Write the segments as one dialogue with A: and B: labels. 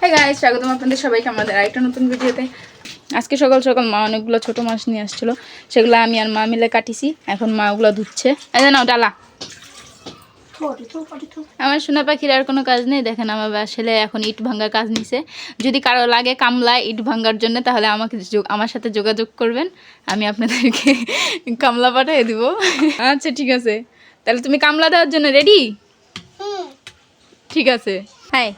A: Hi guys, স্বাগতম আপনাদের সবাইকে আমাদের আরেকটা নতুন ভিডিওতে। আজকে সকাল সকাল মা অনেকগুলো ছোট মাছ নিয়ে আসছিল, সেগুলো আমি আর মা মিলে কাটিছি। এখন মা ওগুলো ধুচ্ছে। এই যে নাও ডালা। আমার সোনা পাখির আর কোনো কাজ নেই। দেখেন আমার ছেলে এখন ইট ভাঙার কাজ নিছে। যদি কারো লাগে কামলা ইট ভাঙার জন্য তাহলে আমার সাথে যোগাযোগ করবেন, আমি আপনাদেরকে কামলা পাঠিয়ে দিব। আচ্ছা ঠিক আছে, তাহলে তুমি কামলা দেওয়ার জন্য রেডি? ঠিক আছে। হ্যাঁ,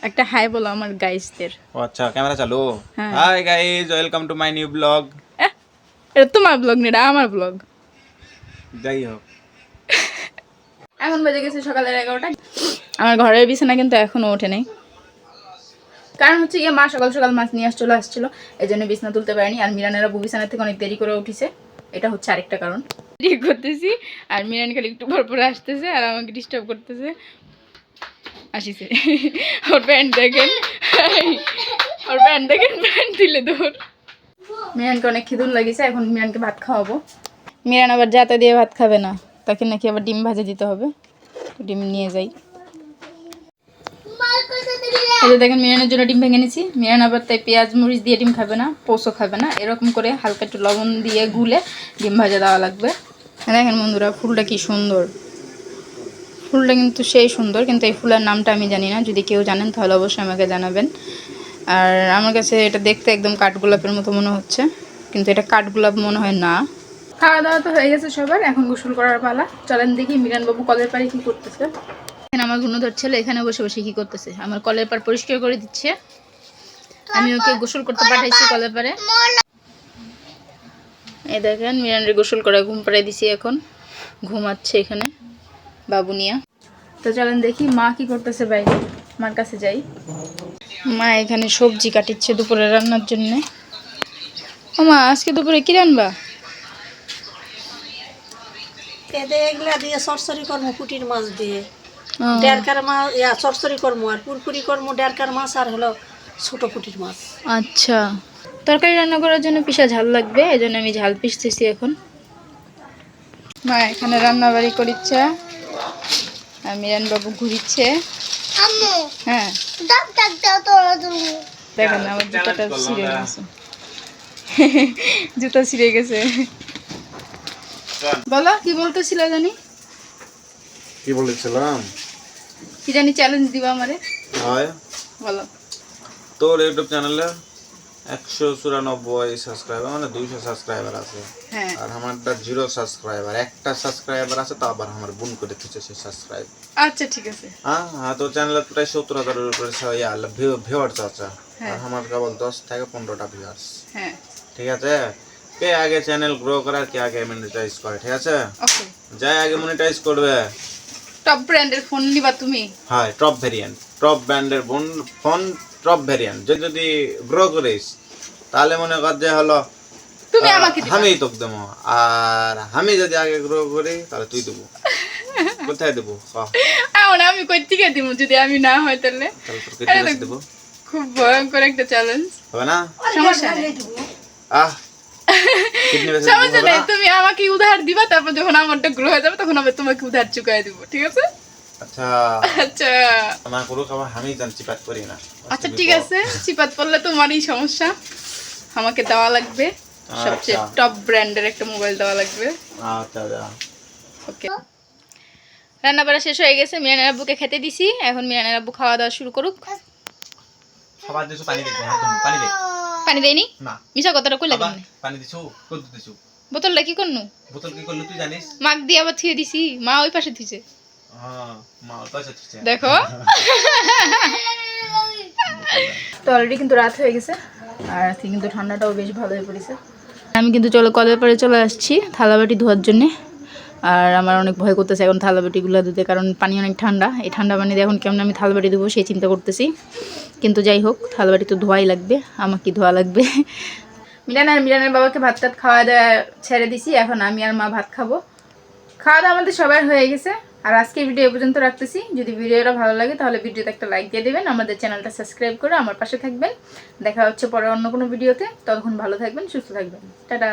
A: একটা হাই বলো আমার গাইসদের।
B: আচ্ছা ক্যামেরা চালু। Hi guys, welcome to my new blog.
A: এটা তোমার ব্লগ না, এটা আমার ব্লগ।
B: যাই হোক,
A: এখন বেজে গেছে সকালের 11টা। আমার ঘরের বিছানা কিন্তু এখনো ওঠে নাই, কারণ হচ্ছে গিয়ে মা সকাল সকাল মাছ নিয়ে চলে আসছিল, এই জন্য বিছানা তুলতে পারেনি। আর মিরানেরা বিছানা থেকে অনেক দেরি করে উঠিছে, এটা হচ্ছে আরেকটা কারণ। ঠিক করতেছি আর মিরান খালি একটু পর পরে আসতেছে আর আমাকে ডিস্টার্ব করতেছে। আসিছে ওর প্যান্ট দেখেন, ওর প্যান্ট দেখেন, প্যান্ট দিলে দৌড়। মিরানকে অনেক খিদুর লাগিয়েছে, এখন মিরানকে ভাত খাওয়াবো। মিরান আবার যাতা দিয়ে ভাত খাবে না, তাকে নাকি আবার ডিম ভাজা দিতে হবে। ডিম নিয়ে যাই। এই দেখেন মিরানের জন্য ডিম ভেঙে নিয়েছি। মিরান আবার তাই পেঁয়াজ মরিচ দিয়ে ডিম খাবে না, পোস্টও খাবে না। এরকম করে হালকা একটু লবণ দিয়ে গুলে ডিম ভাজা দেওয়া লাগবে। দেখেন বন্ধুরা, ফুলটা কি সুন্দর। ফুলটা কিন্তু সেই সুন্দর, কিন্তু এই ফুলের নামটা আমি জানি না। যদি কেউ জানেন তাহলে অবশ্যই আমাকে জানাবেন। আর আমার কাছে এটা দেখতে একদম কাঠগোলাপের মতো মনে হচ্ছে, কিন্তু এটা কাঠগোলাপ মনে হয় না। খাওয়া দাওয়া তো হয়ে গেছে সবার, এখন গোসল করার পালা। চলেন দেখি মিরান বাবু কলের পাড়ে কি করতেছে। এখানে আমার গুণধর ছেলে এখানে বসে বসে কি করতেছে, আমার কলের পাড় পরিষ্কার করে দিচ্ছে। আমি ওকে গোসল করতে পাঠাইছি কলের পাড়ে। এই দেখেন মিরানের গোসল করে ঘুম পাড়াই দিছি, এখন ঘুমাচ্ছে এখানে বাবু নিয়া। তো চলেন দেখি মা কি করতেছে বাইরে, মার কাছে যাই। মা এখানে সবজি কাটিচ্ছে দুপুরে রান্নার জন্য। ও মা, আজকে দুপুরে কি রান্না?
C: এগুলা দিয়ে সরসরি কর্ম পুটির মাছ দিয়ে ডেরকার মাছ, সরসরি কর্ম আর পুরপুরি কর্ম ডেরকার মাছ আর হলো ছোট পুটির মাছ।
A: আচ্ছা, তরকারি রান্না করার জন্য পিসা ঝাল লাগবে, এই জন্য আমি ঝাল পিসতেছি এখন। মা এখানে রান্না বাড়ি করিচ্ছে আর মিরান বাবু ঘুরিচ্ছে। হ্যাঁ দেখেন আমার জুতাটা ছিঁড়ে গেছে, জুতা ছিঁড়ে গেছে। বলো কি বলতেছিল জানি,
B: কি বলেছিলাম?
A: কি জানি চ্যালেঞ্জ দিবা আমারে,
B: হয়
A: বলো।
B: তোর ইউটিউব চ্যানেলে 194 সাবস্ক্রাইবার, মানে 200 সাবস্ক্রাইবার আছে।
A: হ্যাঁ,
B: আর আমারটা 0 সাবস্ক্রাইবার, একটা সাবস্ক্রাইবার আছে, তা আবার আমার বোন করে দিচ্ছে সে সাবস্ক্রাইব।
A: আচ্ছা ঠিক আছে।
B: হ্যাঁ, তোর চ্যানেলে প্রায় 70,000-এর উপরে ভিউয়ার্স আছে। আর আমার কেবল 10 থেকে 15টা ভিউয়ার্স।
A: হ্যাঁ
B: ঠিক আছে, কে আগে চ্যানেল গ্রো করে আর কে আগে মনিটাইজ করে, ঠিক আছে?
A: ওকে।
B: যাই আগে মনিটাইজ করবে।
A: টপ ব্র্যান্ডের ফোন নিবা তুমি?
B: হ্যাঁ, টপ ভ্যারিয়েন্ট, টপ ব্র্যান্ডের ফোন, টপ ভ্যারিয়েন্ট। যদি গ্রো করিস তাহলে মনে কর যে হলো
A: তুমি আমাকে দিবা,
B: আমি তোকে দেবো। আর আমি যদি আগে গ্রো করি তাহলে তুই দেবো। কোথায় দেবো?
A: আমি কই থেকে দিব যদি আমি না হয় তাহলে?
B: তাহলে তোর কেটে বেশি দেবো।
A: খুব ভয়ঙ্কর একটা চ্যালেঞ্জ।
B: হবে না?
A: সমস্যা নেই,
B: কিডনি বেশি
A: সমস্যা নেই। তুমি আমাকে উধার দিবা, তারপর যখন আমারটা গ্রো হয়ে যাবে তখন আমি তোমাকে উধার চুকাই দিব, ঠিক আছে?
B: আচ্ছা
A: আচ্ছা
B: না করুক, আবার আমি জানছি পাত করি না।
A: আচ্ছা ঠিক আছে, চিপাত পড়লে তোমারই সমস্যা। আমাকে দেওয়া লাগবে সবচেয়ে টপ ব্র্যান্ডের একটা মোবাইল দেওয়া লাগবে।
B: আচ্ছা
A: ওকে, রান্না বাড়া শেষ হয়ে গেছে, মিরানের আব্বুকে খেতে দিছি। এখন মিরানের আব্বু খাওয়া দাওয়া শুরু করুক।
B: খাবার দিছো? পানি দিছো? পানি দে।
A: পানি দেয়নি?
B: না।
A: মিশা কথাটা কইলা কেমনে?
B: পানি দিছো? কত দিছো?
A: বোতলটা কি করনু?
B: বোতল কি করলি তুই জানিস?
A: মাগ দিয়ে আবার থুয়ে দিছি, মা ওই পাশে থুইছে।
B: হ্যাঁ, মা ওই পাশে থুইছে।
A: দেখো তো অলরেডি কিন্তু রাত হয়ে গেছে, আর আজকে কিন্তু ঠান্ডাটাও বেশ ভালো হয়ে পড়েছে। আমি কিন্তু কলের পাড়ে চলে আসছি থালাবাটি ধোয়ার জন্যে। আর আমার অনেক ভয় করতেছে এখন থালাবাটিগুলো ধুতে, কারণ পানি অনেক ঠান্ডা। এই ঠান্ডা পানি দিয়ে এখন কেমন আমি থালাবাটি ধুবো সেই চিন্তা করতেছি। কিন্তু যাই হোক, থালাবাটি তো ধোয়াই লাগবে, আমাকে ধোয়া লাগবে। মিরানের বাবাকে ভাত টাত খাওয়া দাওয়া ছেড়ে দিছি, এখন আমি আর মা ভাত খাবো। খাওয়া দাওয়া আমাদের সবার হয়ে গেছে। আর আজকের ভিডিও এ পর্যন্ত রাখতেছি। যদি ভিডিওটা ভালো লাগে তাহলে ভিডিওতে একটা লাইক দিয়ে দেবেন, আমাদের চ্যানেলটা সাবস্ক্রাইব করে আমার পাশে থাকবেন। দেখা হচ্ছে পরে অন্য কোনো ভিডিওতে। ততক্ষণ ভালো থাকবেন, সুস্থ থাকবেন। টাটা।